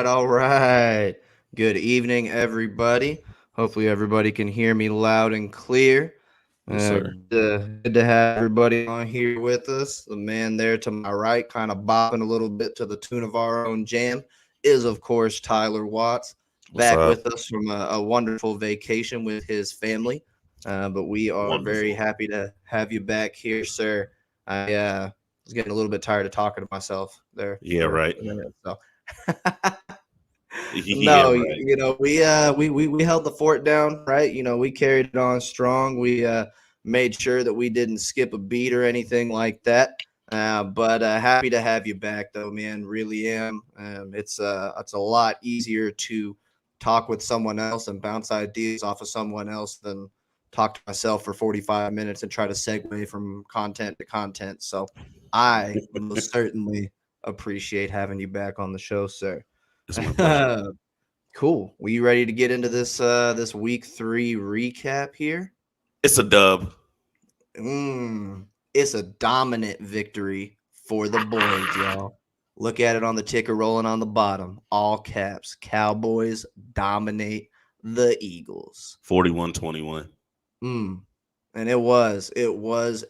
All right. Good evening, everybody. Hopefully, everybody can hear me loud and clear. Yes, sir. Good to have everybody on here with us. The man there to my right, kind of bopping a little bit to the tune of our own jam, is, of course, Tyler Watts, What's back up? with us from a wonderful vacation with his family. But we are very Wonderful. happy to have you back here, sir. I was getting a little bit tired of talking to myself there Yeah, for right. a minute, so. Yeah, No, right. we held the fort down, right? We carried it on strong. We made sure that we didn't skip a beat or anything like that. But happy to have you back, though, man. Really am. It's a lot easier to talk with someone else and bounce ideas off of someone else than talk to myself for 45 minutes and try to segue from content to content. So I most certainly appreciate having you back on the show, sir. It's my pleasure. Cool. Were you ready to get into this week 3 recap here? It's a dub. It's a dominant victory for the boys, y'all. Look at it on the ticker rolling on the bottom. All caps. Cowboys dominate the Eagles. 41-21. And it was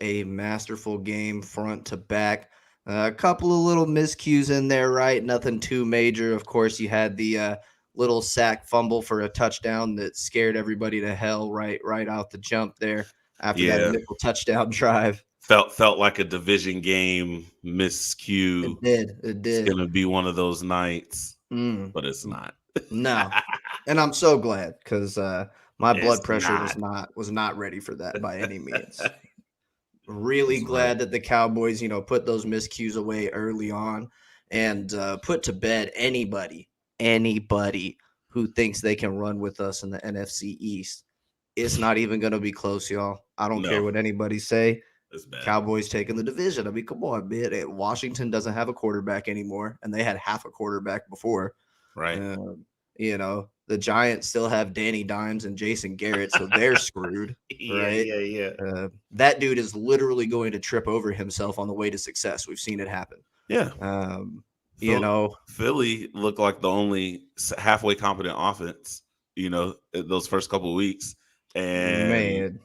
a masterful game front to back. A couple of little miscues in there, right? Nothing too major. Of course, you had the little sack fumble for a touchdown that scared everybody to hell right out the jump there after that Yeah. initial touchdown drive. Felt like a division game miscue. It did. It It's did. gonna be one of those nights, Mm. but it's not. No. And I'm so glad because my blood It's pressure not. was not ready for that by any means. Really That's glad right. that the Cowboys, put those miscues away early on and put to bed anybody who thinks they can run with us in the NFC East. It's not even going to be close, y'all. I don't care No, what anybody say. it's bad. Cowboys taking the division. I mean, come on, man. Washington doesn't have a quarterback anymore, and they had half a quarterback before. Right. The Giants still have Danny Dimes and Jason Garrett, so they're screwed, right? Yeah. That dude is literally going to trip over himself on the way to success. We've seen it happen. Yeah. Philly looked like the only halfway competent offense, those first couple of weeks. And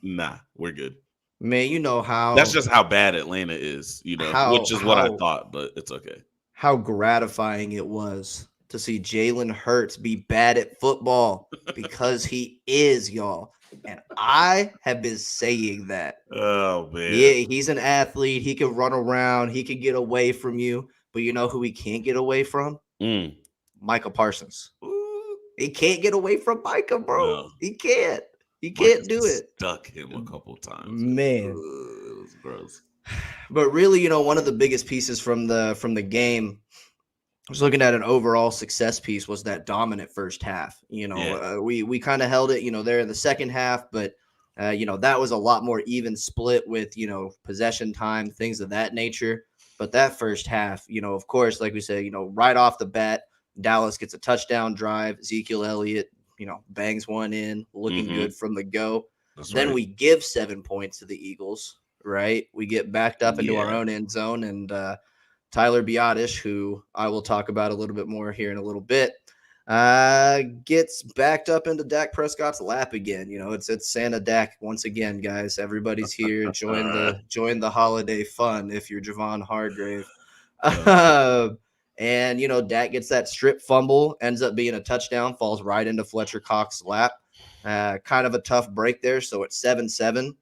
we're good. Man, you know how That's just how bad Atlanta is, which is what I thought, but it's okay. How gratifying it was to see Jalen Hurts be bad at football because he is, y'all. And I have been saying that. Oh, man. Yeah, he's an athlete. He can run around. He can get away from you. But you know who he can't get away from? Micah Parsons. Ooh. He can't get away from Micah, bro. No. He can't. He can't do it. Stuck him a couple times. Man. It was gross. But really, one of the biggest pieces from the game, I was looking at an overall success piece, was that dominant first half. We kind of held it, there in the second half, but that was a lot more even split with, possession time, things of that nature. But that first half, of course, like we said, right off the bat, Dallas gets a touchdown drive. Ezekiel Elliott, bangs one in, looking good from the go. Then we give 7 points to the Eagles, right? We get backed up into our own end zone, and Tyler Biotish, who I will talk about a little bit more here in a little bit, gets backed up into Dak Prescott's lap again. It's Santa Dak once again, guys. Everybody's here. Join the holiday fun if you're Javon Hargrave. And Dak gets that strip fumble, ends up being a touchdown, falls right into Fletcher Cox's lap. Kind of a tough break there, so it's 7-7.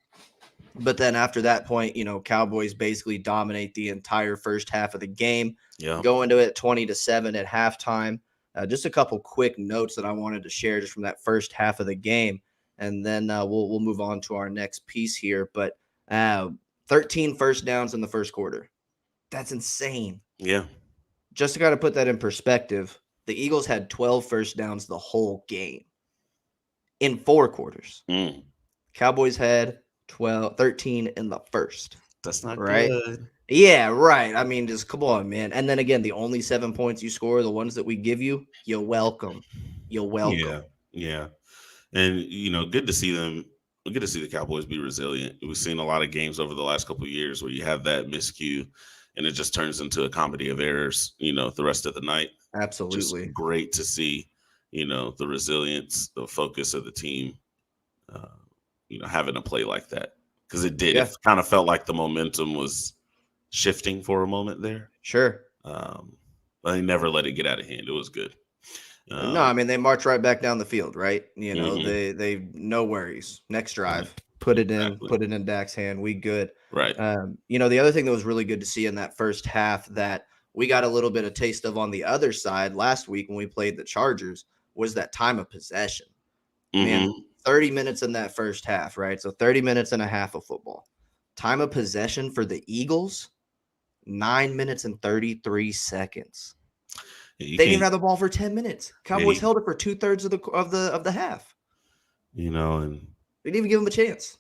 But then after that point, Cowboys basically dominate the entire first half of the game. Yeah. Go into it 20-7 at halftime. Just a couple quick notes that I wanted to share just from that first half of the game, and then we'll move on to our next piece here. But 13 first downs in the first quarter. That's insane. Yeah. Just to kind of put that in perspective, the Eagles had 12 first downs the whole game in 4 quarters. Cowboys had 13 in the first. That's not right. good. Yeah, right. I mean, just come on, man. And then again, the only 7 points you score, the ones that we give you, you're welcome. You're welcome. Yeah. And good to see them. Good to see the Cowboys be resilient. We've seen a lot of games over the last couple of years where you have that miscue, and it just turns into a comedy of errors. The rest of the night. Absolutely, just great to see. The resilience, the focus of the team. Having a play like that, because it did. Yeah. It kind of felt like the momentum was shifting for a moment there. Sure. But they never let it get out of hand. It was good. No, I mean, they march right back down the field, right? They no worries. Next drive, put it in Dak's hand. We good. Right. The other thing that was really good to see in that first half that we got a little bit of taste of on the other side last week when we played the Chargers was that time of possession. Man, 30 minutes in that first half, right? So 30 minutes and a half of football. Time of possession for the Eagles, 9 minutes and 33 seconds. They didn't even have the ball for 10 minutes. Cowboys held it for 2/3 of the half. And they didn't even give them a chance.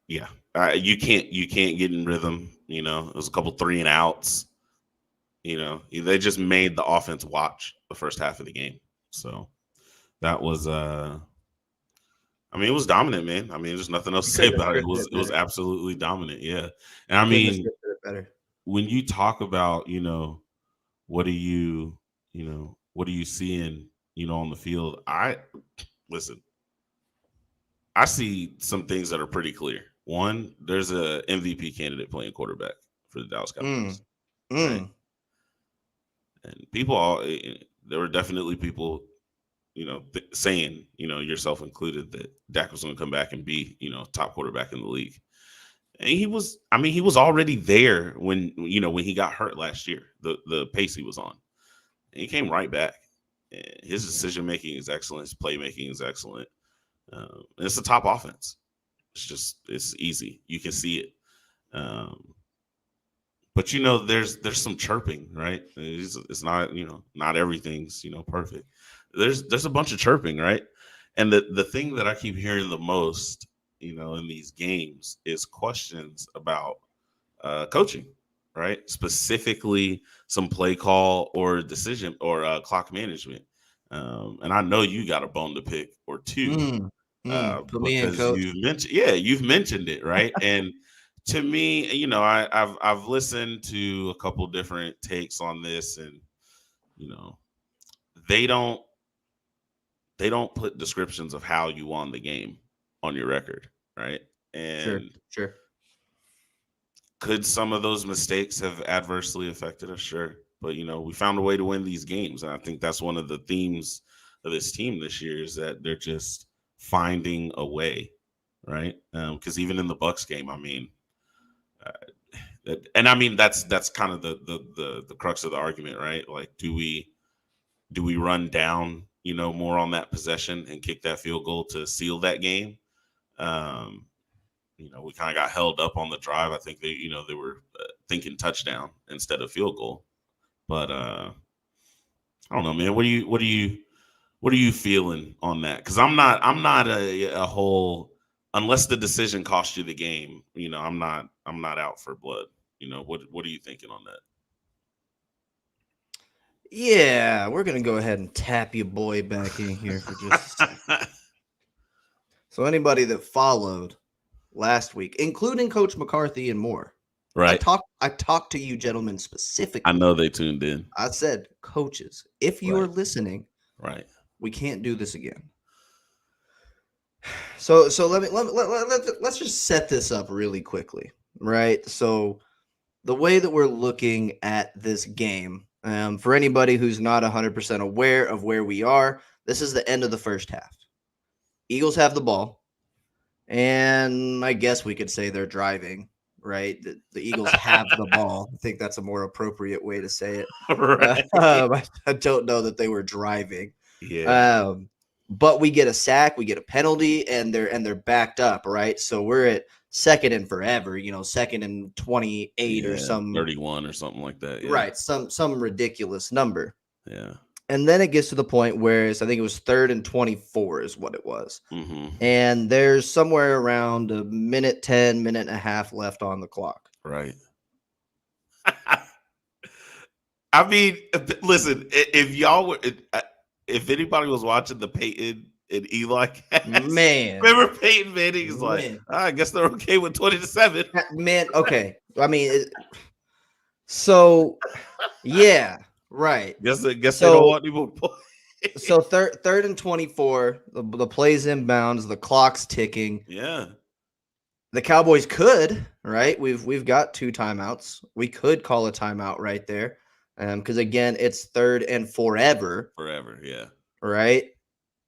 You can't get in rhythm. It was a couple 3 and outs. They just made the offense watch the first half of the game. So that was it was dominant, man. There's nothing else to say about it. It was absolutely dominant. Yeah. And when you talk about, what are you seeing, on the field? I see some things that are pretty clear. One, there's a MVP candidate playing quarterback for the Dallas Cowboys. Right? And there were definitely people, saying, yourself included, that Dak was going to come back and be, top quarterback in the league. And he was already there when he got hurt last year, the pace he was on. And he came right back. His decision-making is excellent. His playmaking is excellent. And it's a top offense. It's easy. You can see it. But there's some chirping, right? It's not, not everything's, perfect. There's a bunch of chirping, right? And the thing that I keep hearing the most, in these games is questions about coaching, right? Specifically some play call or decision or clock management. And I know you got a bone to pick or two. Put me in, coach. You've mentioned it, right? And to me, I've listened to a couple different takes on this, and they don't put descriptions of how you won the game on your record, right? And sure. Could some of those mistakes have adversely affected us? Sure. But we found a way to win these games, and I think that's one of the themes of this team this year, is that they're just finding a way, right? Because even in the Bucs game, that's kind of the crux of the argument, right? Like, do we run down, more on that possession and kick that field goal to seal that game? We kind of got held up on the drive. I think they were thinking touchdown instead of field goal. But I don't know, man. What are you feeling on that? Because I'm not a whole, unless the decision cost you the game. I'm not out for blood. What are you thinking on that? Yeah, we're gonna go ahead and tap your boy back in here for just a second. So anybody that followed last week, including Coach McCarthy and more, right? I talked to you gentlemen specifically. I know they tuned in. I said, coaches, if you are listening, right, we can't do this again. So let's just set this up really quickly, right? So the way that we're looking at this game, for anybody who's not 100% aware of where we are, this is the end of the first half. Eagles have the ball, and I guess we could say they're driving, right? The Eagles have the ball. I think that's a more appropriate way to say it. Right. I don't know that they were driving. Yeah. But we get a sack, we get a penalty, and they're backed up, right? So we're at second and forever, second and 28 or Yeah. some 31 or something like that. Yeah. right, some ridiculous number. Yeah. And then it gets to the point where I think it was 3rd and 24 is what it was. Mm-hmm. And there's somewhere around a minute 10, minute and a half left on the clock. Right. I mean, listen, if anybody was watching the Peyton and Eli cast, Man. remember Peyton Manning's like, I guess they're okay with 20-7. Man, okay. I mean, so yeah, right. Guess they don't want any more points. So third and 24, the play's inbounds, the clock's ticking. Yeah. The Cowboys could, right? We've got 2 timeouts. We could call a timeout right there. Because again, it's 3rd and forever. Forever, yeah. Right.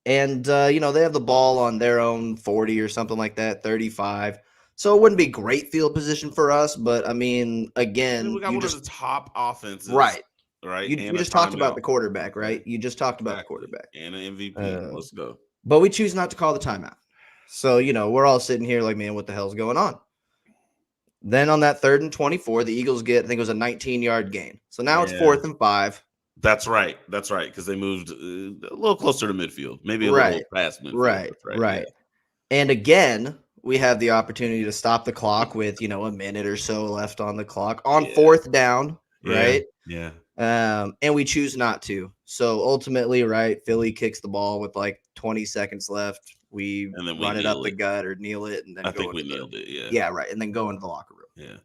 And they have the ball on their own 40 or something like that, 35. So it wouldn't be great field position for us, but I mean, again, we got one of the top offenses. Right. Right. You just talked about the quarterback, right? You just talked about the quarterback. And an MVP. Let's go. But we choose not to call the timeout. So, we're all sitting here like, man, what the hell's going on? Then on that 3rd and 24, the Eagles get, I think it was a 19-yard gain. So now it's 4th and 5. That's right. Because they moved a little closer to midfield, maybe a little past midfield. Right. Yeah. And again, we have the opportunity to stop the clock with, a minute or so left on the clock on 4th down, right? Yeah. And we choose not to. So ultimately, right, Philly kicks the ball with like 20 seconds left. We run it up the gut or kneel it, and then I think we nailed it. Yeah, right, and then go into the locker room.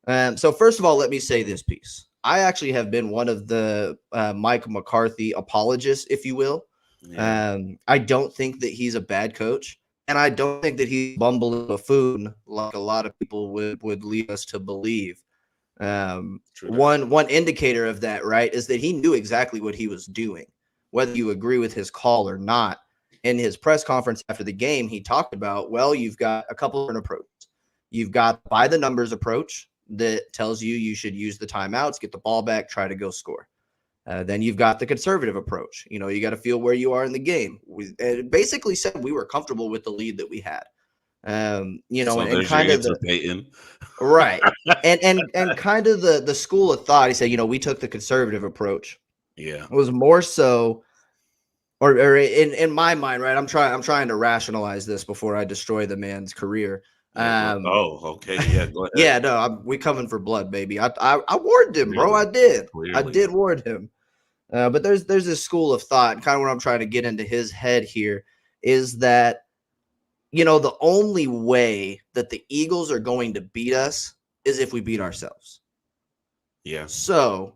Yeah. So first of all, let me say this piece. I actually have been one of the Mike McCarthy apologists, if you will. Yeah. I don't think that he's a bad coach, and I don't think that he's bumbling buffoon like a lot of people would lead us to believe. One indicator of that, right, is that he knew exactly what he was doing, whether you agree with his call or not. In his press conference after the game, he talked about, well, you've got a couple different approaches. You've got by the numbers approach that tells you should use the timeouts, get the ball back, try to go score. Then you've got the conservative approach. You got to feel where you are in the game. It basically said we were comfortable with the lead that we had. So and kind of Peyton. Right. and kind of the school of thought, he said, we took the conservative approach. Yeah. It was more so, or in my mind, right? I'm trying to rationalize this before I destroy the man's career. Okay. Yeah, go ahead. Yeah, no, we coming for blood, baby. I warned him, bro. I did. Clearly. I did warn him. But there's this school of thought, and kind of what I'm trying to get into his head here is that, the only way that the Eagles are going to beat us is if we beat ourselves. Yeah. So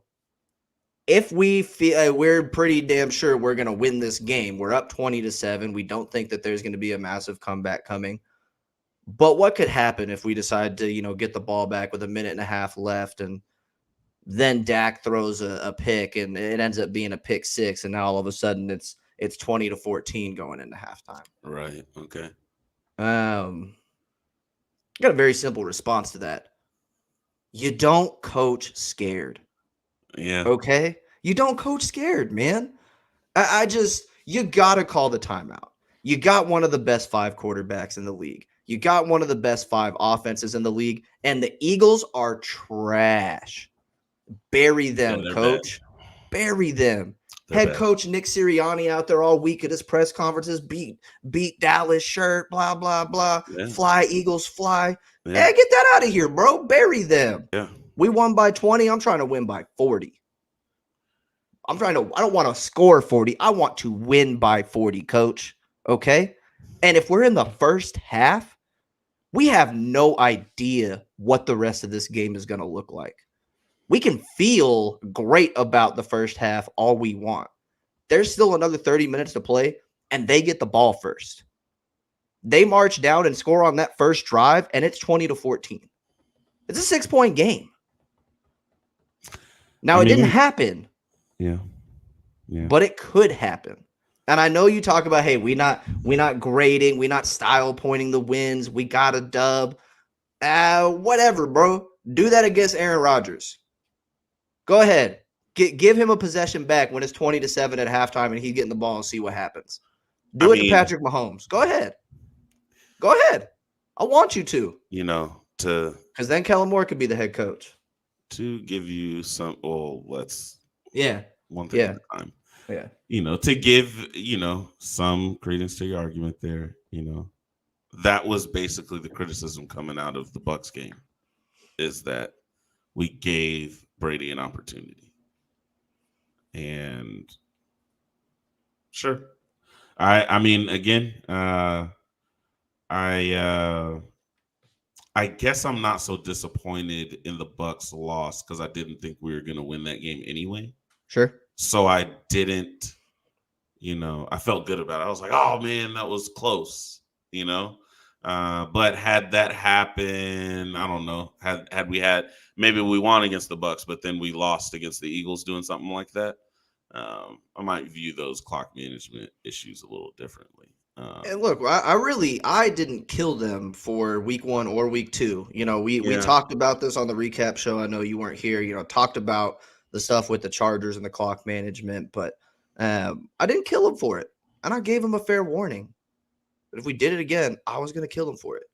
if we feel we're pretty damn sure we're going to win this game, we're up 20-7. We don't think that there's going to be a massive comeback coming. But what could happen if we decide to, get the ball back with a minute and a half left, and then Dak throws a pick and it ends up being a pick six, and now all of a sudden it's 20-14 going into halftime. Right. Okay. Got a very simple response to that. You don't coach scared. Yeah. Okay. You don't coach scared, man. You got to call the timeout. You got one of the best 5 quarterbacks in the league. You got one of the best 5 offenses in the league, and the Eagles are trash. Bury them, coach. Bad. Bury them. Head coach Nick Sirianni out there all week at his press conferences, beat Dallas shirt, blah, blah, blah. Yeah. Fly, Eagles, fly. Yeah. Hey, get that out of here, bro. Bury them. Yeah. We won by 20. I'm trying to win by 40. I don't want to score 40. I want to win by 40, coach. Okay? And if we're in the first half, we have no idea what the rest of this game is going to look like. We can feel great about the first half all we want. There's still another 30 minutes to play, and they get the ball first. They march down and score on that first drive, and it's 20-14. It's a 6-point game. Now, it didn't happen. Yeah. But it could happen. And I know you talk about, hey, we not grading, we not style pointing the wins, we got a dub. Whatever, bro. Do that against Aaron Rodgers. Go ahead. Give him a possession back when it's 20-7 at halftime and he's getting the ball and see what happens. Do it to Patrick Mahomes. Go ahead. Go ahead. I want you to. Because then Kellen Moore could be the head coach. To give you some, let's one thing at a time. Yeah. To give, some credence to your argument there, that was basically the criticism coming out of the Bucs game, is that we gave Brady an opportunity. And sure. I mean, again, I guess I'm not so disappointed in the Bucs loss because I didn't think we were going to win that game anyway. Sure. So I didn't, I felt good about it. I was like, oh man, that was close, But had that happen, I don't know. Had we had, maybe we won against the Bucs, but then we lost against the Eagles doing something like that. I might view those clock management issues a little differently. And look, I didn't kill them for week 1 or week 2. We talked about this on the recap show. I know you weren't here. Talked about the stuff with the Chargers and the clock management, but I didn't kill them for it, and I gave them a fair warning. But if we did it again, I was going to kill them for it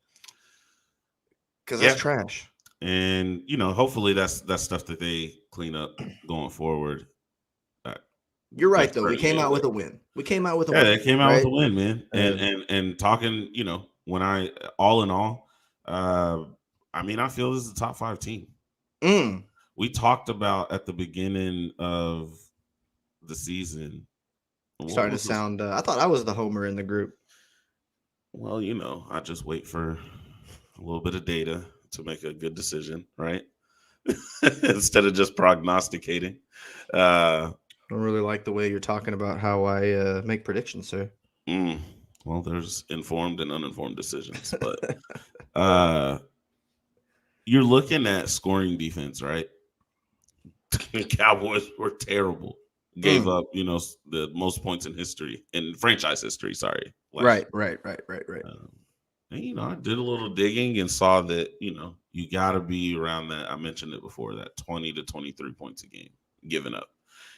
because that's trash. And hopefully that's stuff that they clean up going forward. You're right, though. We came out with a win. They came out with a win, man. And talking, when all in all, I mean, I feel this is a top 5 team. We talked about at the beginning of the season. Starting to sound, I thought I was the homer in the group. Well, I just wait for a little bit of data to make a good decision, right? Instead of just prognosticating. I don't really like the way you're talking about how I make predictions, sir. Well, there's informed and uninformed decisions, but you're looking at scoring defense, right? Cowboys were terrible. Gave up, the most points in franchise history. Sorry. Right. And, I did a little digging and saw that, you got to be around that. I mentioned it before, that 20 to 23 points a game given up.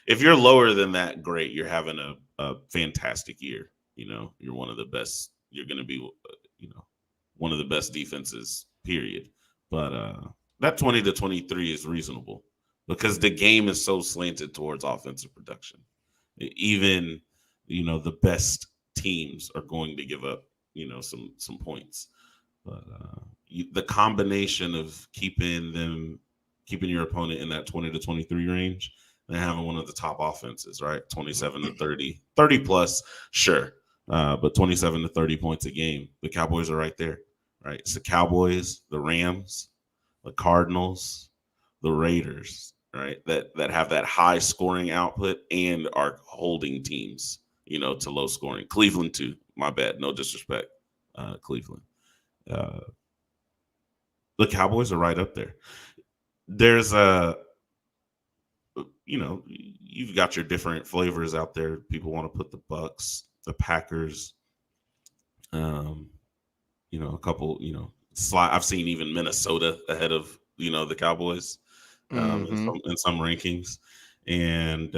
If you're lower than that, great. You're having a fantastic year. You're one of the best. You're going to be, one of the best defenses, period. But that 20 to 23 is reasonable because the game is so slanted towards offensive production. Even, the best teams are going to give up, some points. But the combination of keeping your opponent in that 20 to 23 range and having one of the top offenses, right? 27 to 30 plus, sure. But 27 to 30 points a game. The Cowboys are right there, right? It's the Cowboys, the Rams, the Cardinals, the Raiders, right? That have that high scoring output and are holding teams, to low scoring. Cleveland too. My bad. No disrespect. Cleveland. The Cowboys are right up there. There's you've got your different flavors out there. People want to put the Bucs, the Packers, a couple, I've seen even Minnesota ahead of, the Cowboys in some rankings. And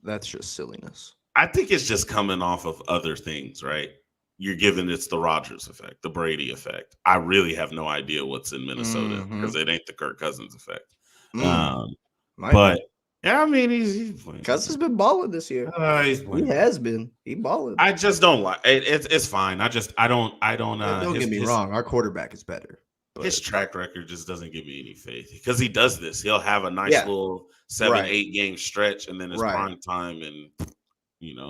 that's just silliness. I think it's just coming off of other things, right? You're giving it's the Rodgers effect, the Brady effect. I really have no idea what's in Minnesota because it ain't the Kirk Cousins effect. But yeah, I mean, he's playing. Cousins been balling this year. He has been. He balling. I just don't like it. It's fine. I don't. Don't get me wrong. Our quarterback is better. His track record just doesn't give me any faith because he does this. He'll have a nice little 7-8 game stretch, and then it's prime time, and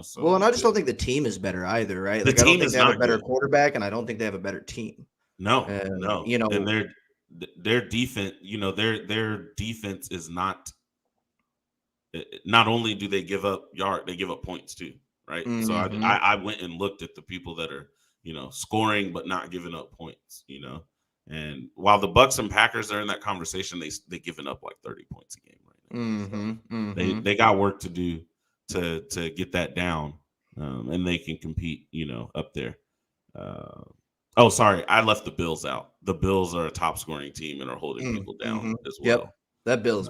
So well, and I just don't think the team is better either, right? The team I don't think they have a better quarterback, and I don't think they have a better team. No. And their defense. Their defense is not. Not only do they give up they give up points too, right? So I went and looked at the people that are, scoring but not giving up points, And while the Bucs and Packers are in that conversation, they giving up like 30 points a game right now. So they got work to do to get that down, and they can compete, up there. Oh, sorry, I left the Bills out. The Bills are a top scoring team and are holding people down Mm-hmm. as Yep. well. That Bills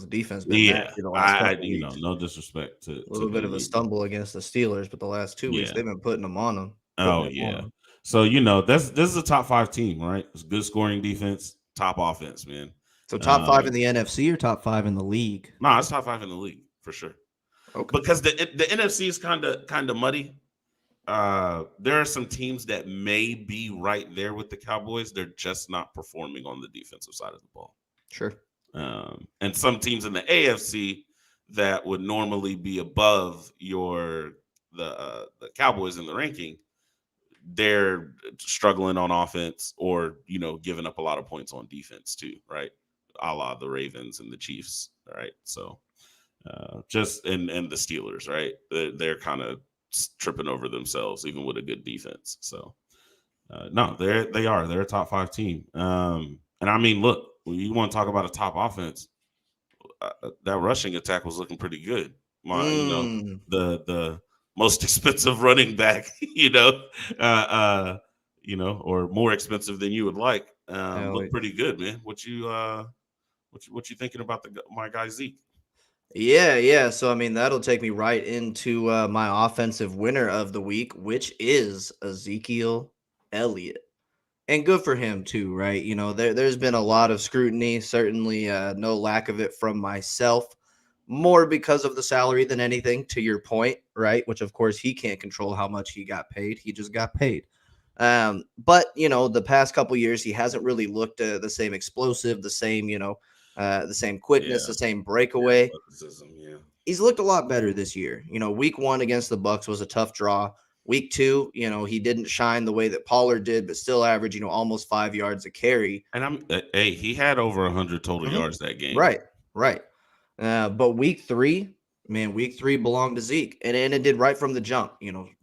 defense been Yeah, nasty the last couple of you know, weeks. no disrespect A to little bit of a Vinny, but stumble against the Steelers, but the last 2 weeks yeah. they've been putting them on them, putting Oh it on yeah. them. So you know this is a top 5 team, right? It's good scoring defense, top offense, man. So top Um, five in the NFC or top five in the league? no, it's top 5 in the league for sure. Okay, Because the NFC is kind of muddy. There are some teams that may be right there with the Cowboys. They're just not performing on the defensive side of the ball. sure. And some teams in the AFC that would normally be above the Cowboys in the ranking, they're struggling on offense or giving up a lot of points on defense too, right? A la the Ravens and the Chiefs, right? So just and the Steelers, right? They're kind of tripping over themselves even with a good defense. So no, they're a top 5 team. And I mean, look, when you want to talk about a top offense, that rushing attack was looking pretty good. Mm. The most expensive running back, uh, uh, or more expensive than you would like, Hell, looked pretty good, man. What you thinking about my guy Zeke? yeah. So I mean, that'll take me right into my offensive winner of the week, which is Ezekiel Elliott. And good for him too, right? There's been a lot of scrutiny, certainly no lack of it from myself, more because of the salary than anything, to your point, right? Which of course he can't control how much he got paid. He just got paid. But the past couple years he hasn't really looked the same explosive, the same quickness, Yeah, the same yeah, breakaway. athleticism, yeah, He's looked a lot better this year. Week 1 against the Bucks was a tough draw. Week 2, he didn't shine the way that Pollard did, but still averaged, almost 5 yards a carry. and hey, he had over 100 total Mhm. yards that game. Right, right. But week 3, man, week 3 belonged to Zeke, and it did right from the jump.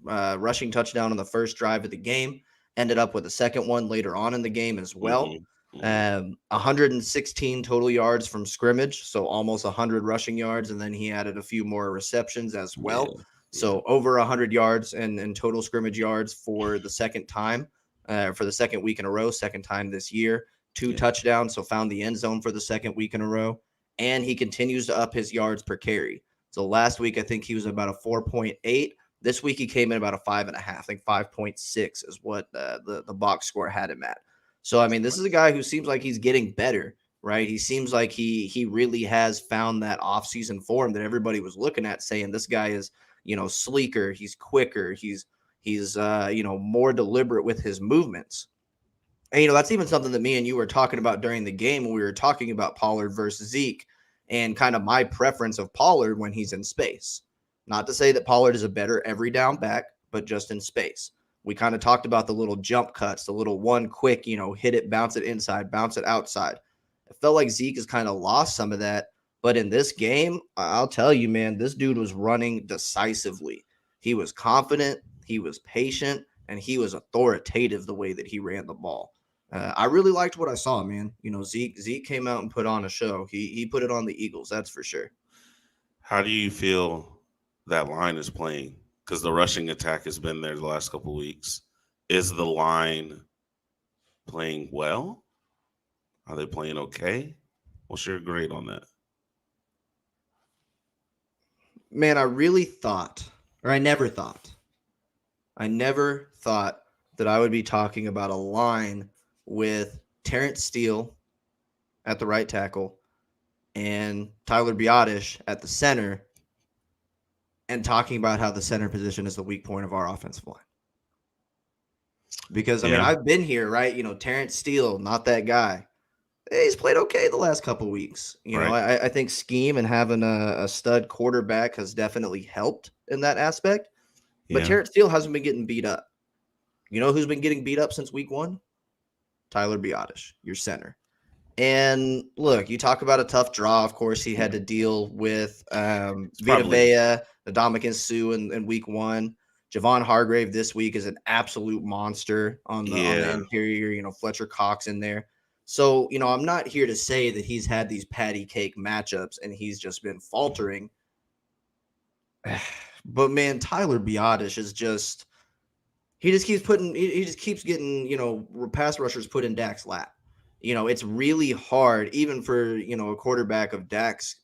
Rushing touchdown on the first drive of the game, ended up with a second one later on in the game as well. Hmm. Hmm. 116 total yards from scrimmage, so almost 100 rushing yards, and then he added a few more receptions as Yeah, well. yeah, So over 100 yards and total scrimmage yards for the second time, for the second week in a row, second time this year. Two yeah, touchdowns, so found the end zone for the second week in a row, and he continues to up his yards per carry. So last week I think he was about a 4.8. This week he came in about a 5.5. I think 5.6 is what the box score had him at. So I mean, this is a guy who seems like he's getting better, right? He seems like he really has found that offseason form that everybody was looking at, saying this guy is sleeker, he's quicker, he's more deliberate with his movements. And that's even something that me and you were talking about during the game when we were talking about Pollard versus Zeke, and kind of my preference of Pollard when he's in space. Not to say that Pollard is a better every down back, but just in space. We kind of talked about the little jump cuts, the little one quick, hit it, bounce it inside, bounce it outside. It felt like Zeke has kind of lost some of that. But in this game, I'll tell you, man, this dude was running decisively. He was confident, he was patient, and he was authoritative the way that he ran the ball. I really liked what I saw, man. Zeke came out and put on a show. He put it on the Eagles, that's for sure. How do you feel that line is playing? Because the rushing attack has been there the last couple of weeks. Is the line playing well? Are they playing okay? What's your grade on that? Man, I really thought, or I never thought that I would be talking about a line with Terrence Steele at the right tackle and Tyler Biotish at the center, and talking about how the center position is the weak point of our offensive line. Because I mean, Yeah, I've been here, right? Terrence Steele, not that guy. He's played okay the last couple weeks. right. I think scheme and having a stud quarterback has definitely helped in that aspect. But Yeah, Terrence Steele hasn't been getting beat up. You know who's been getting beat up since week 1? Tyler Biotish, your center. And look, you talk about a tough draw. Of course, he had to deal with it's Vita probably Vea, Ndamukong Suh in week 1. Javon Hargrave this week is an absolute monster on the yeah, interior. Fletcher Cox in there. So I'm not here to say that he's had these patty cake matchups and he's just been faltering. But man, Tyler Biotish is just He just keeps putting. He just keeps getting pass rushers put in Dak's lap. It's really hard, even for a quarterback of Dak's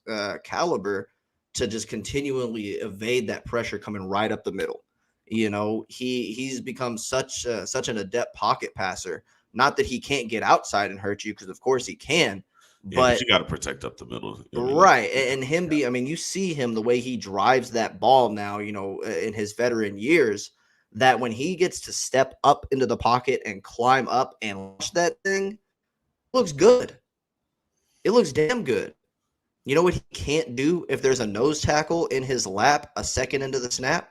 caliber, to just continually evade that pressure coming right up the middle. He's become such an adept pocket passer. Not that he can't get outside and hurt you, because of course he can, Yeah, but but you got to protect up the middle. I mean, right. And him I mean, you see him the way he drives that ball now, in his veteran years, that when he gets to step up into the pocket and climb up and launch that thing, looks good. It looks damn good. You know what he can't do if there's a nose tackle in his lap a second into the snap?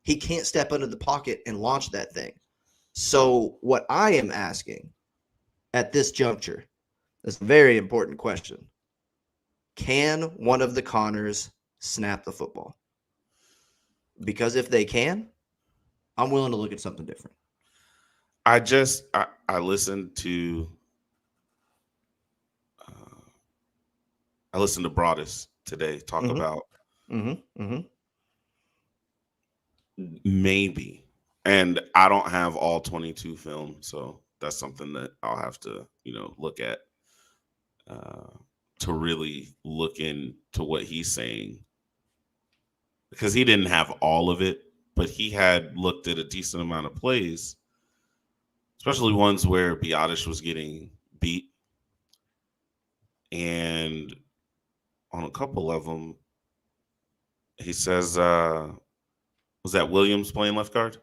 He can't step into the pocket and launch that thing. So, what I am asking at this juncture is a very important question. Can one of the Connors snap the football? Because if they can, I'm willing to look at something different. I listened to Broadus today talk about maybe, and I don't have all 22 film, so that's something that I'll have to look at to really look into what he's saying, because he didn't have all of it, but he had looked at a decent amount of plays, especially ones where Biotish was getting beat, and on a couple of them, he says, was that Williams playing left guard?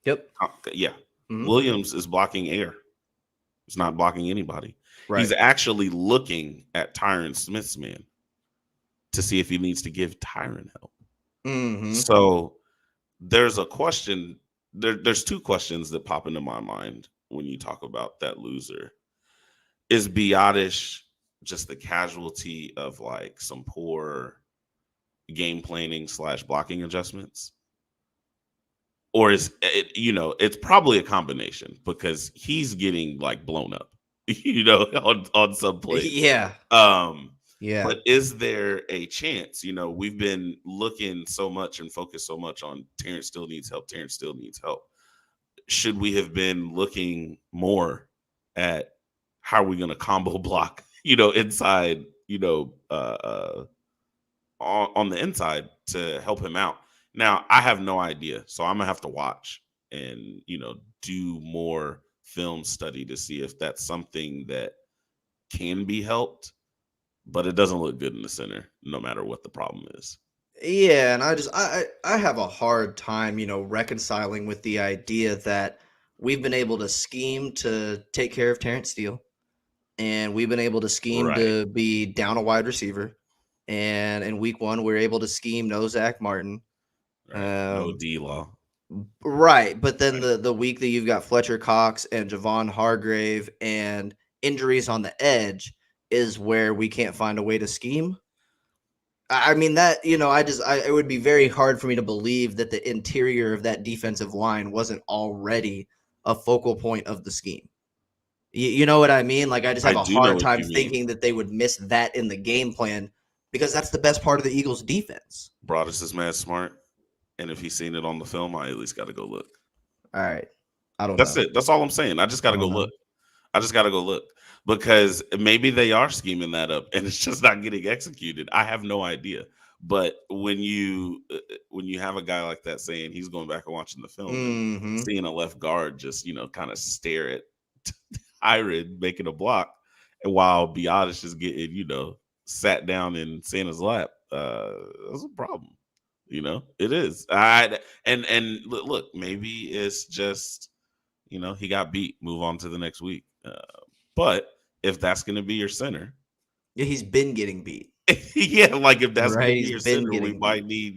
Yep. Yeah. Williams is blocking air. He's not blocking anybody. Right. He's actually looking at Tyron Smith's man to see if he needs to give Tyron help. So there's a question. There's two questions that pop into my mind when you talk about that loser. Is Biotish just the casualty of like some poor game planning / blocking adjustments? Or is it, it's probably a combination, because he's getting like blown up, on some plays. Yeah. Yeah. But is there a chance, we've been looking so much and focused so much on Terrence still needs help. Terrence still needs help. Should we have been looking more at how are we going to combo block, inside, on the inside to help him out? Now, I have no idea, so I'm gonna have to watch and do more film study to see if that's something that can be helped. But it doesn't look good in the center, no matter what the problem is. Yeah, and I have a hard time, reconciling with the idea that we've been able to scheme to take care of Terrence Steele, and we've been able to scheme to be down a wide receiver, and in week 1 we're able to scheme no Zach Martin. Right. No D-Law. Right. But then the week that you've got Fletcher Cox and Javon Hargrave and injuries on the edge is where we can't find a way to scheme. I mean, that, it would be very hard for me to believe that the interior of that defensive line wasn't already a focal point of the scheme. You know what I mean? Like, I just have a hard time thinking that they would miss that in the game plan, because that's the best part of the Eagles defense. Broadus is mad smart. And if he's seen it on the film, I at least got to go look. All right. I don't know. That's it. That's all I'm saying. I just got to go look. I just got to go look, because maybe they are scheming that up and it's just not getting executed. I have no idea. But when you have a guy like that saying he's going back and watching the film and seeing a left guard just, kind of stare at Iron making a block, and while Biotish is getting, sat down in Santa's lap, that's a problem. It is. And look, maybe it's just, he got beat. Move on to the next week. But if that's going to be your center, yeah, he's been getting beat. Yeah, like if that's going to be your center, we might need,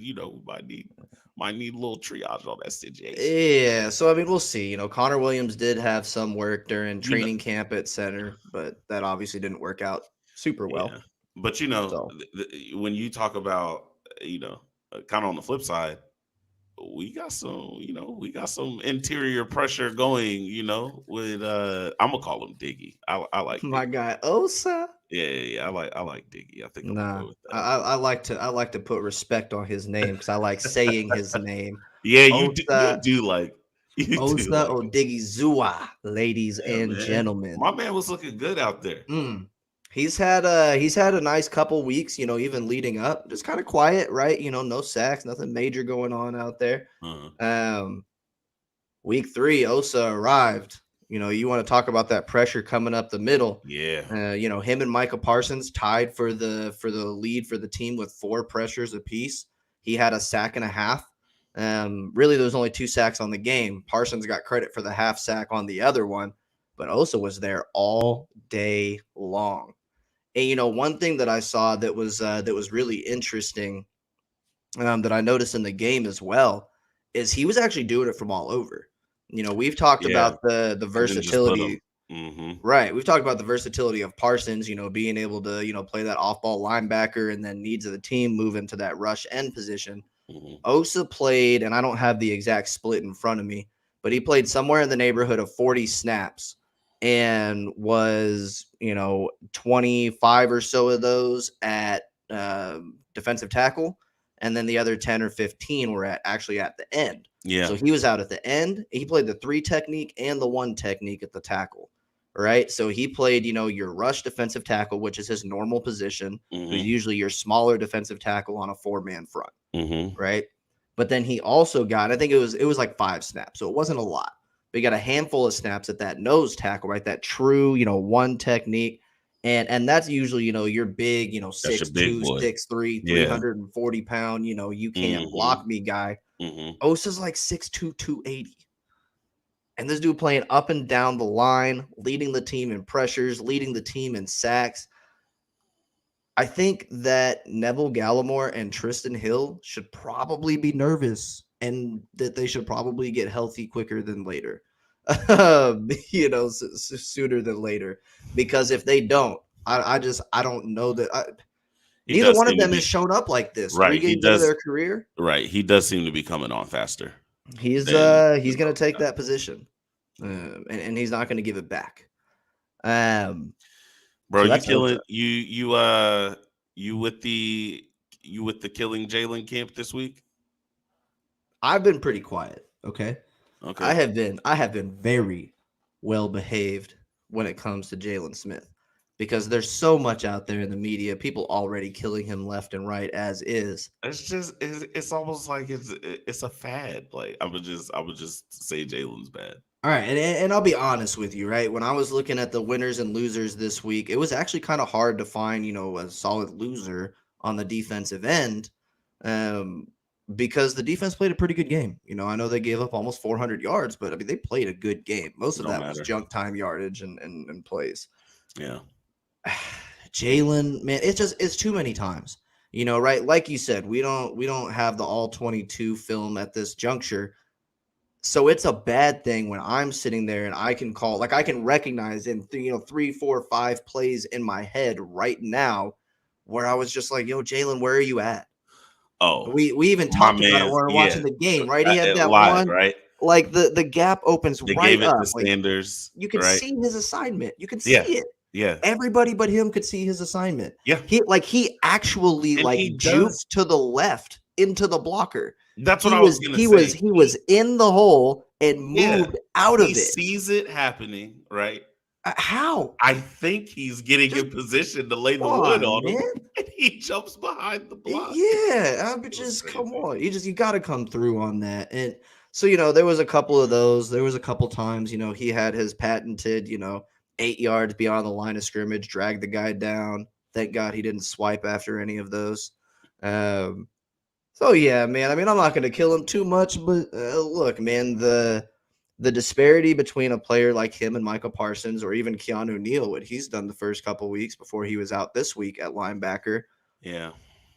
might need a little triage on that situation. Yeah, so I mean, we'll see. Connor Williams did have some work during training camp at center, but that obviously didn't work out super well. Yeah. But when you talk about, kind of on the flip side, we got some interior pressure going, with I'm gonna call him Diggy. I like my Diggy. Guy Osa. Yeah, I like Diggy. I think I'm gonna go with that. I like to put respect on his name, because I like saying his name. Yeah, you do You do Osa like him. Odigizua, ladies Yeah, and man. gentlemen. My man was looking good out there. He's had a nice couple weeks, even leading up. Just kind of quiet, right? No sacks, nothing major going on out there. Uh-huh. Um, week 3, Osa arrived. You want to talk about that pressure coming up the middle. Yeah. Him and Micah Parsons tied for the lead for the team with 4 pressures apiece. He had a sack and a half. Really, there was only 2 sacks on the game. Parsons got credit for the half sack on the other one, but Osa was there all day long. And one thing that I saw that was really interesting, that I noticed in the game as well, is he was actually doing it from all over. We've talked Yeah. about the They didn't just put him. versatility. Mm-hmm. Right. We've talked about the versatility of Parsons, being able to, play that off ball linebacker and then needs of the team move into that rush end position. Mm-hmm. Osa played, and I don't have the exact split in front of me, but he played somewhere in the neighborhood of 40 snaps and was, 25 or so of those at defensive tackle. And then the other 10 or 15 were actually at the end. Yeah. So he was out at the end. He played the 3 technique and the 1 technique at the tackle. Right. So he played, your rush defensive tackle, which is his normal position, who's usually your smaller defensive tackle on a 4-man front. Mm-hmm. Right. But then he also got, I think it was like 5 snaps. So it wasn't a lot. But he got a handful of snaps at that nose tackle, right? That true, 1 technique. And that's usually, your big, That's your big 6'2", boy. 6'3", Yeah. 340 pound, you can't block me guy. Mm-hmm. Osa's like 6'2", 280. And this dude playing up and down the line, leading the team in pressures, leading the team in sacks. I think that Neville Gallimore and Tristan Hill should probably be nervous and that they should probably get healthy quicker than later, sooner than later. Because if they don't, I don't know that. Neither one of them has shown up like this. Right. 3 games into their career. Right. He does seem to be coming on faster. He's going to take that position. And he's not going to give it back. Bro, so you killing you with the killing Jalen camp this week? I've been pretty quiet. Okay. Okay. I have been very well behaved when it comes to Jalen Smith, because there's so much out there in the media, people already killing him left and right as is. It's almost like it's a fad. Like I would just say Jalen's bad. All right, and I'll be honest with you, right? When I was looking at the winners and losers this week, it was actually kind of hard to find, a solid loser on the defensive end, because the defense played a pretty good game. I know they gave up almost 400 yards, but I mean they played a good game. Most of that was junk time yardage and plays. Yeah. Jalen, man, it's too many times. Right? Like you said, we don't have the all 22 film at this juncture. So it's a bad thing when I'm sitting there and I can call, like I can recognize in 3, 4, 5 plays in my head right now where I was just like, yo, Jalen, where are you at? Oh, we even talked about it when we were watching the game, right? He had that live, one, right? Like the gap opens they right gave it up. To Sanders, you could right? see his assignment. You could see it. Yeah. Everybody but him could see his assignment. Yeah. He actually juked to the left into the blocker. That's what I was going to say. He was in the hole and moved out of it. He sees it happening, right? How? I think he's getting in position to lay the wood on him, and he jumps behind the block. Yeah, but just come on. You got to come through on that. And so, there was a couple of those. There was a couple times, he had his patented, 8 yards beyond the line of scrimmage, dragged the guy down. Thank God he didn't swipe after any of those. So yeah, man. I mean, I'm not going to kill him too much, but look, man, the disparity between a player like him and Michael Parsons, or even Keanu Neal, what he's done the first couple weeks before he was out this week at linebacker. Yeah,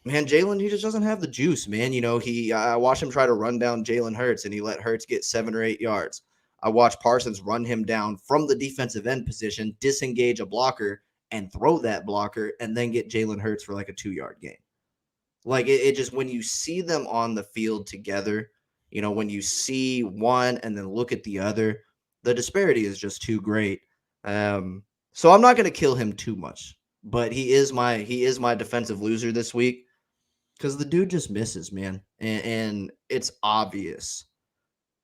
man, Jalen, he just doesn't have the juice, man. I watched him try to run down Jalen Hurts, and he let Hurts get 7 or 8 yards. I watched Parsons run him down from the defensive end position, disengage a blocker, and throw that blocker, and then get Jalen Hurts for like a 2-yard gain. Like it just, when you see them on the field together, when you see one and then look at the other, the disparity is just too great. So I'm not going to kill him too much, but he is my defensive loser this week because the dude just misses, man, and it's obvious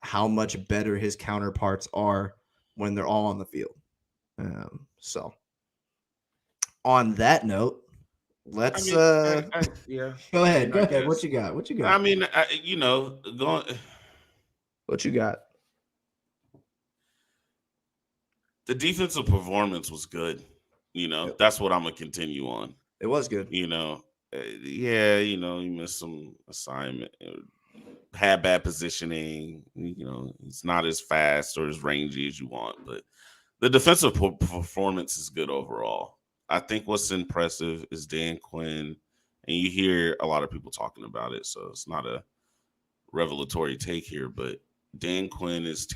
how much better his counterparts are when they're all on the field. So on that note, I let's mean, yeah. go I mean, ahead. I Go ahead. What guess. you got? What you I got? mean, going. What you got? The defensive performance was good. Yep. That's what I'm gonna continue on. It was good. Yeah, you missed some assignment, had bad positioning. It's not as fast or as rangy as you want, but the defensive performance is good overall. I think what's impressive is Dan Quinn, and you hear a lot of people talking about it, so it's not a revelatory take here, but Dan Quinn is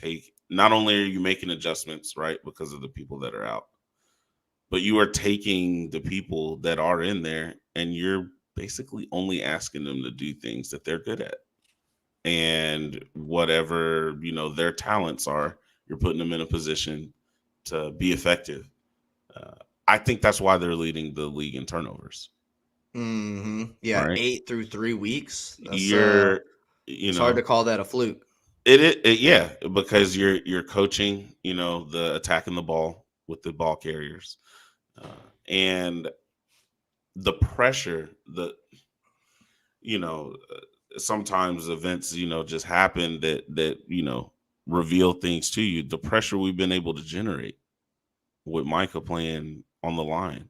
not only are you making adjustments, right, because of the people that are out, but you are taking the people that are in there and you're basically only asking them to do things that they're good at. And whatever, their talents are, you're putting them in a position to be effective. I think that's why they're leading the league in turnovers. Yeah, Right? 8 through 3 weeks. That's You're, it's hard to call that a fluke. yeah, because you're coaching, the attacking the ball with the ball carriers, and the pressure, you know, sometimes events, just happen that reveal things to you. The pressure we've been able to generate with Micah playing on the line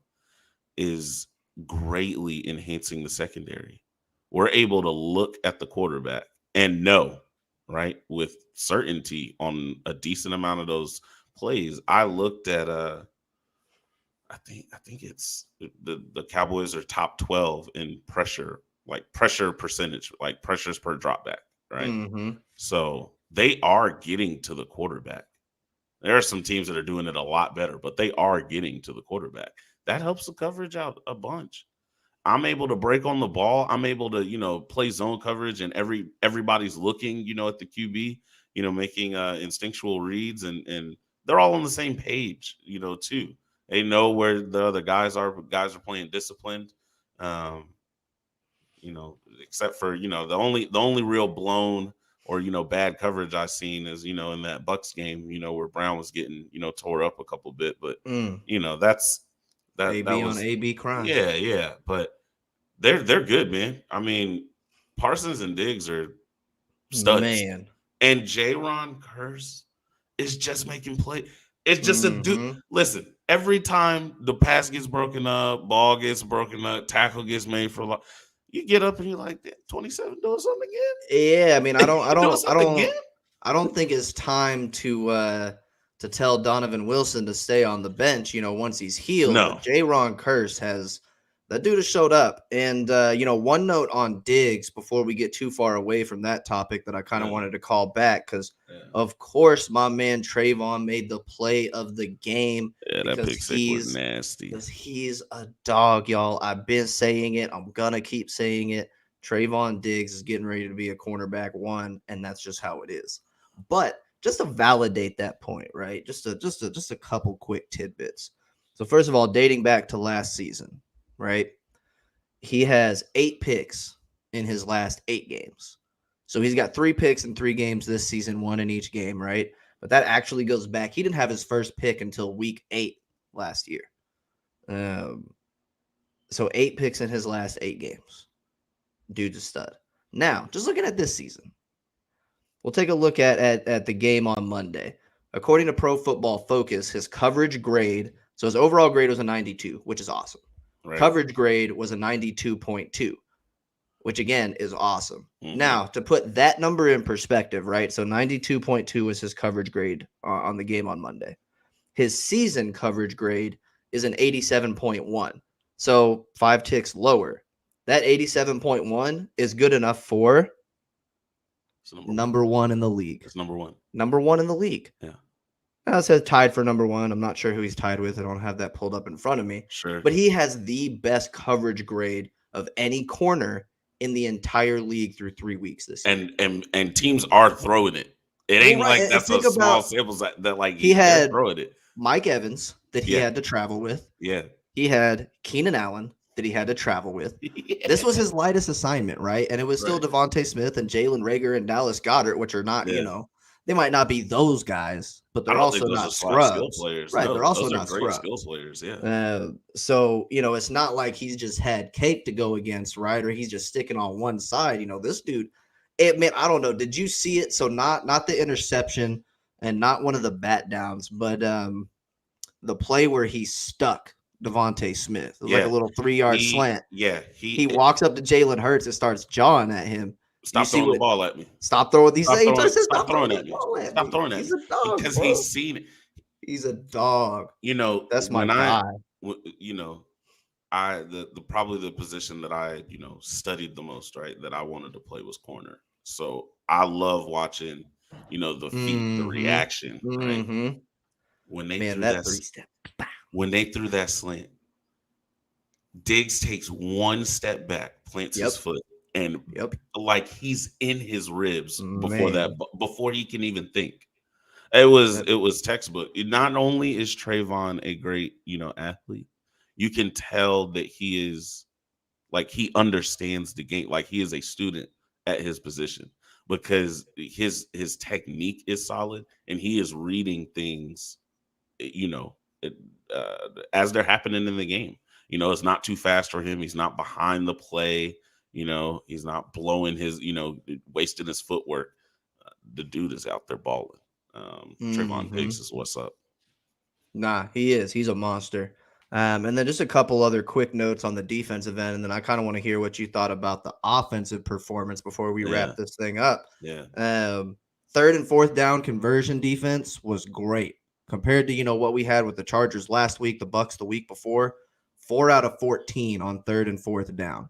is greatly enhancing the secondary. We're able to look at the quarterback and know, right, with certainty on a decent amount of those plays. I looked at I think it's the Cowboys are top 12 in pressure, like pressure percentage, like pressures per drop back, right? Mm-hmm. So they are getting to the quarterback. There are some teams that are doing it a lot better, but they are getting to the quarterback. That helps the coverage out a bunch. I'm able to break on the ball. I'm able to, play zone coverage, and everybody's looking, at the QB, making instinctual reads, and they're all on the same page, too. They know where the other guys are. Guys are playing disciplined. Um, Except for, the only real blown or, bad coverage I've seen is, in that Bucks game, where Brown was getting, tore up a couple bit. But, that's that AB on was, AB crime. yeah. But they're good, man. I mean, Parsons and Diggs are studs. Man. And Jaron Curse is just making play. It's just a dude. Mm-hmm. Listen, every time the pass gets broken up, ball gets broken up, tackle gets made for a lot, you get up and you're like, 27 doing something again? Yeah, I mean, Doing something again? I don't think it's time to tell Donovan Wilson to stay on the bench, once he's healed. No. But Jaron Curse that dude has showed up. And one note on Diggs before we get too far away from that topic that I kind of wanted to call back, because of course my man Trayvon made the play of the game. Yeah, that pick six was nasty. Because he's a dog, y'all. I've been saying it. I'm gonna keep saying it. Trayvon Diggs is getting ready to be a cornerback one, and that's just how it is. But just to validate that point, right? Just a couple quick tidbits. So first of all, dating back to last season, right? He has 8 picks in his last 8 games. So he's got 3 picks in 3 games this season, 1 in each game, right? But that actually goes back. He didn't have his first pick until week 8 last year. So 8 picks in his last 8 games. Dude's a stud. Now, just looking at this season, we'll take a look at the game on Monday. According to Pro Football Focus, his coverage grade, so his overall grade was a 92, which is awesome. Right. Coverage grade was a 92.2, which again is awesome. Mm-hmm. Now, to put that number in perspective, right? So 92.2 was his coverage grade on the game on Monday. His season coverage grade is an 87.1. So 5 ticks lower. That 87.1 is good enough for number one in the league. It's number one. Number one in the league. Yeah. It says tied for number one. I'm not sure who he's tied with. I don't have that pulled up in front of me. Sure. But he has the best coverage grade of any corner in the entire league through 3 weeks this year. And teams are throwing it. It ain't right. Like that's a small sample that like he had throwing it. Mike Evans that he had to travel with. Yeah. He had Keenan Allen that he had to travel with. Yeah. This was his lightest assignment, right? And it was still Devontae Smith and Jalen Reagor and Dallas Goedert, which are not, They might not be those guys, but I they're don't think also those are not slot skill scrubs. players. Right, they're No, also those are not great skill scrubs. players. Yeah. So, it's not like he's just had cake to go against, right? Or he's just sticking on one side. This dude, man, I don't know. Did you see it? So not the interception and not one of the bat downs, but the play where he stuck Devontae Smith. It was like a Yeah. little 3-yard slant. He He walks up to Jalen Hurts and starts jawing at him. You stop see throwing the what? ball at me. Stop throwing these. He said, Stop "Stop throwing throwing this at me. ball at Stop me." throwing at He's me. a dog, Because bro. he's seen it. He's a dog. That's my When I, guy. you know, the probably the position that I, studied the most, right, that I wanted to play was corner. So I love watching, the feet, the Mm-hmm. reaction, right? Mm-hmm. When they Man, threw that 3-step. when they threw that slant, Diggs takes one step back, plants his Yep. foot, and Yep. like he's in his ribs Man. before he can even think. It was That, textbook. Not only is Trayvon a great, athlete, you can tell that he is like he understands the game, like he is a student at his position because his technique is solid and he is reading things, you know, it, as they're happening in the game. It's not too fast for him. He's not behind the play. He's not blowing his, wasting his footwork. The dude is out there balling. Trayvon mm-hmm. Diggs is what's up. Nah, he is. He's a monster. And then just a couple other quick notes on the defensive end, and then I kind of want to hear what you thought about the offensive performance before we Yeah, wrap this thing up. yeah, Third and fourth down conversion defense was great compared to what we had with the Chargers last week, the Bucks the week before. 4 out of 14 on third and fourth down.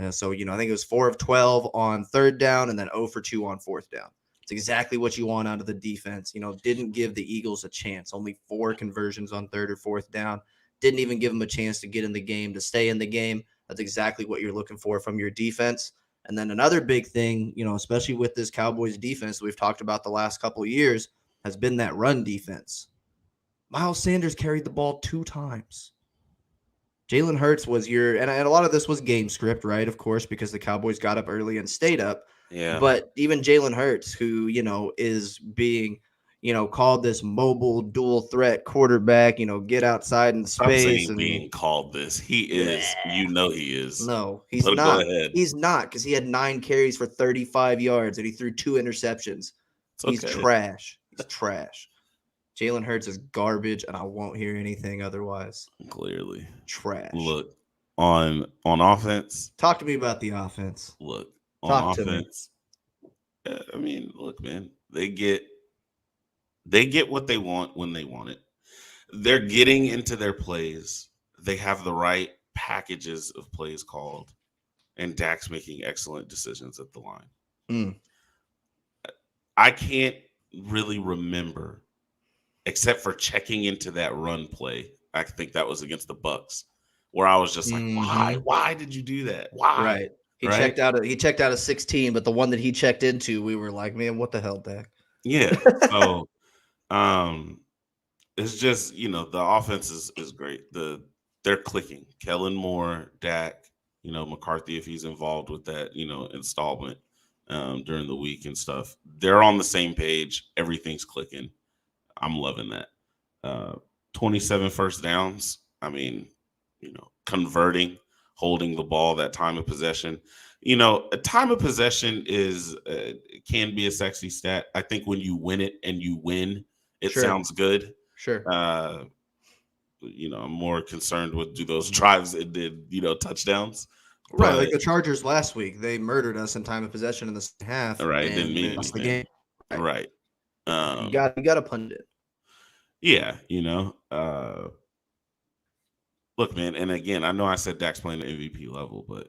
So I think it was 4 of 12 on third down, and then 0 for 2 on fourth down. It's exactly what you want out of the defense. Didn't give the Eagles a chance. Only 4 conversions on third or fourth down. Didn't even give them a chance to get in the game, to stay in the game. That's exactly what you're looking for from your defense. And then another big thing, especially with this Cowboys defense we've talked about the last couple of years, has been that run defense. Miles Sanders carried the ball 2 times. Jalen Hurts was and a lot of this was game script, right? Of course, because the Cowboys got up early and stayed up. yeah. But even Jalen Hurts, who, is being, called this mobile dual threat quarterback, get outside in Stop space. saying And being called this. He is. He is. no, he's But go not. ahead. He's not, because he had 9 carries for 35 yards and he threw 2 interceptions. It's He's okay. trash. He's trash. Jalen Hurts is garbage, and I won't hear anything otherwise. Clearly. Trash. Look, on offense. Talk to me about the offense. Look, Talk to me. offense. I mean, look, man. They get what they want when they want it. They're getting into their plays. They have the right packages of plays called, and Dak's making excellent decisions at the line. I can't really remember, except for checking into that run play. I think that was against the Bucks, where I was just like, why? Why did you do that? Why? Right. He checked out a 16, but the one that he checked into, we were like, man, what the hell, Dak? Yeah. So it's just, the offense is great. They're clicking. Kellen Moore, Dak, McCarthy, if he's involved with that, installment during the week and stuff. They're on the same page. Everything's clicking. I'm loving that. 27 first downs. I mean, converting, holding the ball, that time of possession. A time of possession can be a sexy stat. I think when you win it and you win, it sounds good. Sure. I'm more concerned with do those drives it did, touchdowns. Right, like the Chargers last week, they murdered us in time of possession in the second half. Right, and didn't mean lost the anything. game. Right. You got to punch it. Yeah, look, man, and again, I know I said Dak's playing the MVP level, but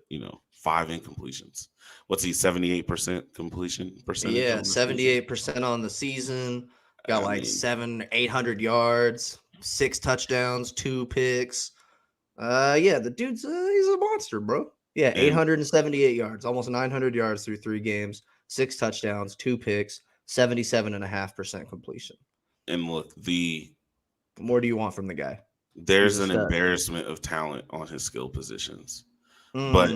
5 incompletions. What's he, 78% completion percentage? Yeah, 78% on the season. Got 800 yards, 6 touchdowns, 2 picks. Yeah, the dude's he's a monster, bro. Yeah, 878 yards, almost 900 yards through 3 games, 6 touchdowns, 2 picks, 77.5% completion. And look, what more do you want from the guy? There's an embarrassment of talent on his skill positions. But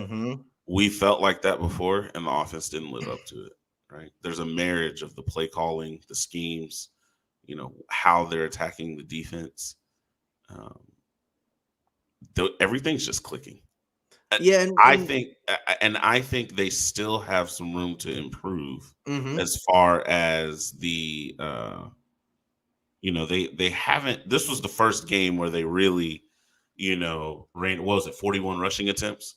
we felt like that before, and the offense didn't live up to it. right? There's a marriage of the play calling, the schemes, how they're attacking the defense. Um, everything's just clicking. Yeah, I and think, and I think they still have some room to improve mhm. as far as they haven't. This was the first game where they really, ran. What was it, 41 rushing attempts,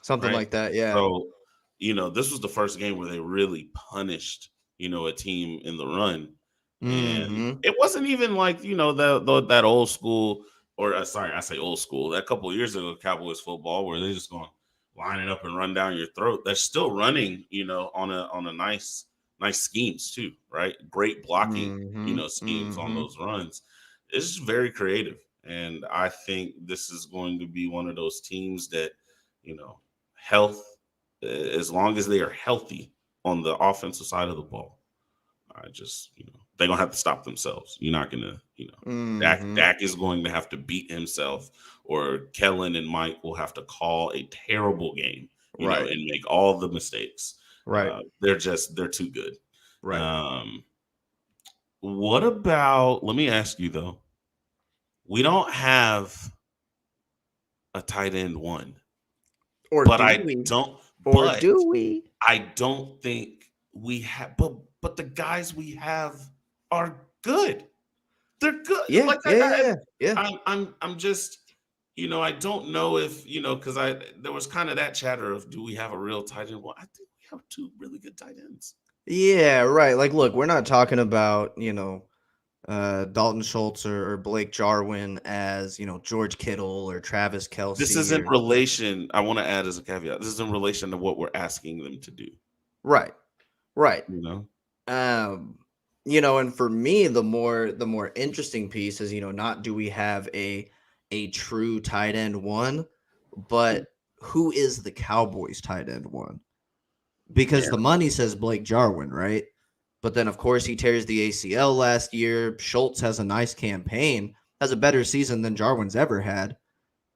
Something right? like that, yeah. So, this was the first game where they really punished, a team in the run, and Mhm. it wasn't even like that old school, or sorry, I say old school. That couple of years ago, Cowboys football, where they just going to line it up and run down your throat. They're still running, on a nice schemes too, right? Great blocking, Mhm. schemes on Mhm. those runs. It's just very creative, and I think this is going to be one of those teams that, health, as long as they are healthy on the offensive side of the ball, I just, they're gonna have to stop themselves. You're not gonna, Mhm. Dak is going to have to beat himself, or Kellen and Mike will have to call a terrible game, Right. and make all the mistakes. Right. They're too good. Right. Um, what about? Let me ask you though. We don't have a tight end one, Or but do I we? don't. Or But do we? I don't think we have. But the guys we have are good. They're good. Yeah. Like Yeah, yeah, yeah. Yeah. I'm just, I don't know if, because there was kind of that chatter of, do we have a real tight end? Well, I think we have two really good tight ends. Yeah, right. Like, look, we're not talking about, Dalton Schultz or Blake Jarwin as, George Kittle or Travis This Kelsey isn't or relation. I want to add as a caveat. This is in relation to what we're asking them to do. right. Right. You know, Um, and for me, the more interesting piece is, not do we have a true tight end one, but who is the Cowboys tight end one? Because yeah. the money says Blake Jarwin, right? But then of course he tears the ACL last year. Schultz has a nice campaign, has a better season than Jarwin's ever had.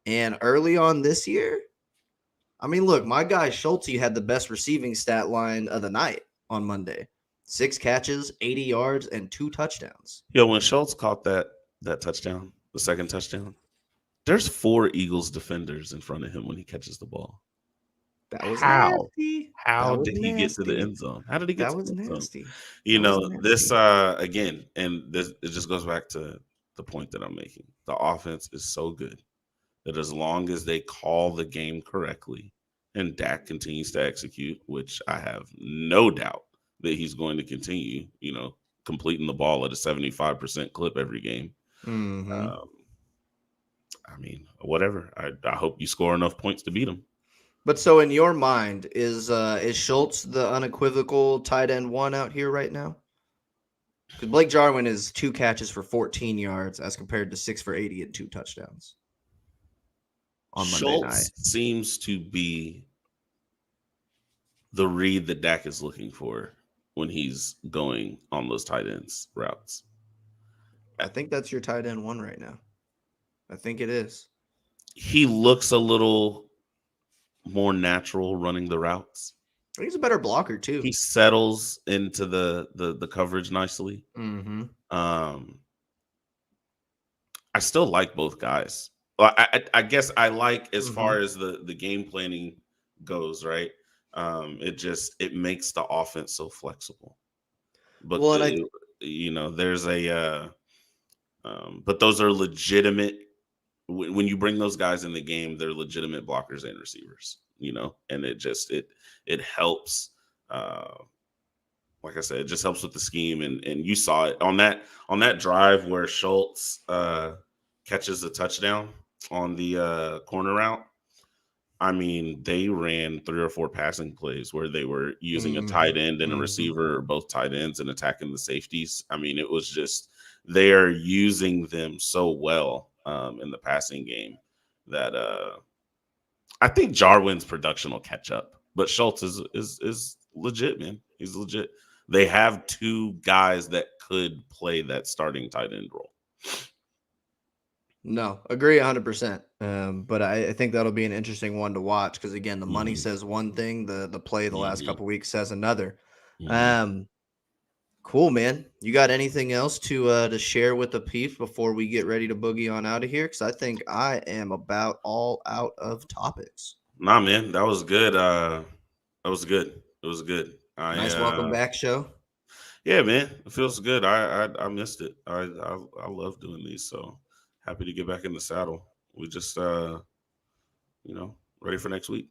And early on this year, I mean, look, my guy Schultz had the best receiving stat line of the night on Monday. 6 catches, 80 yards, and 2 touchdowns. Yo, when Schultz caught that touchdown, the second touchdown, there's 4 Eagles defenders in front of him when he catches the ball. That was How? nasty. How That was did he get to the nasty. end zone? How did he get That to was the end zone? nasty. That was This nasty. again, and this it just goes back to the point that I'm making. The offense is so good that as long as they call the game correctly and Dak continues to execute, which I have no doubt that he's going to continue, completing the ball at a 75% clip every game. Mhm. Um, I mean, whatever. I hope you score enough points to beat them. But so in your mind, is Schultz the unequivocal tight end one out here right now? Because Blake Jarwin is 2 catches for 14 yards as compared to 6 for 80 and 2 touchdowns on Monday night. Schultz seems to be the read that Dak is looking for when he's going on those tight ends routes. I think that's your tight end one right now. I think it is. He looks a little more natural running the routes. I think he's a better blocker too. He settles into the coverage nicely. Mm-hmm. Um, I still like both guys. Well, I guess I like as Mm-hmm. far as the game planning goes, right? It makes the offense so flexible. But Well, and I there's but those are legitimate. When you bring those guys in the game, they're legitimate blockers and receivers. And it helps. Like I said, it just helps with the scheme, and you saw it on that drive where Schultz catches a touchdown on the corner route. I mean, they ran 3 or 4 passing plays where they were using a mm-hmm. tight end and a Mm-hmm. receiver, or both tight ends, and attacking the safeties. I mean, it was just they are using them so well in the passing game that I think Jarwin's production will catch up. But Schultz is legit, man. He's legit. They have 2 guys that could play that starting tight end role. No, agree 100%. But I think that'll be an interesting one to watch because again, the money Mhm. says one thing, the play the last Mhm. couple weeks says another. Um, cool, man. You got anything else to share with the peeps before we get ready to boogie on out of here? Because I think I am about all out of topics. Nah, man, that was good. That was good. It was good. Nice welcome back show. Yeah, man, it feels good. I missed it. I love doing these, so happy to get back in the saddle. We just ready for next week.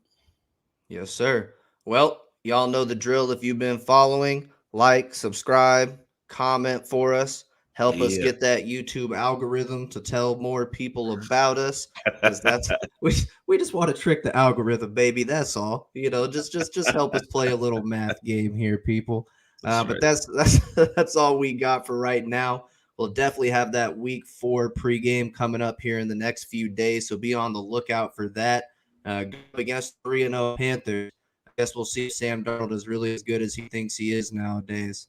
Yes, sir. Well, y'all know the drill. If you've been following, like, subscribe, comment for us. Help us Yeah. get that YouTube algorithm to tell more people about us, because that's we just want to trick the algorithm, baby. That's all. Just help us play a little math game here, people. That's But right. that's all we got for right now. We'll definitely have that week 4 pregame coming up here in the next few days, so be on the lookout for that. Against 3-0 Panthers. I guess we'll see if Sam Darnold is really as good as he thinks he is nowadays.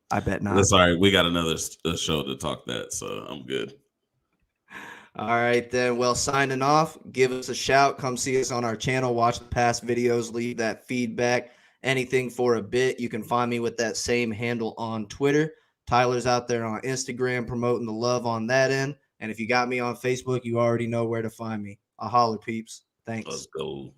I bet not. That's all right. We got another show to talk that, so I'm good. All right, then. Well, signing off. Give us a shout. Come see us on our channel. Watch the past videos. Leave that feedback. Anything for a bit. You can find me with that same handle on Twitter. Tyler's out there on Instagram promoting the love on that end. And if you got me on Facebook, you already know where to find me. I'll holler, peeps. Thanks. Let's go.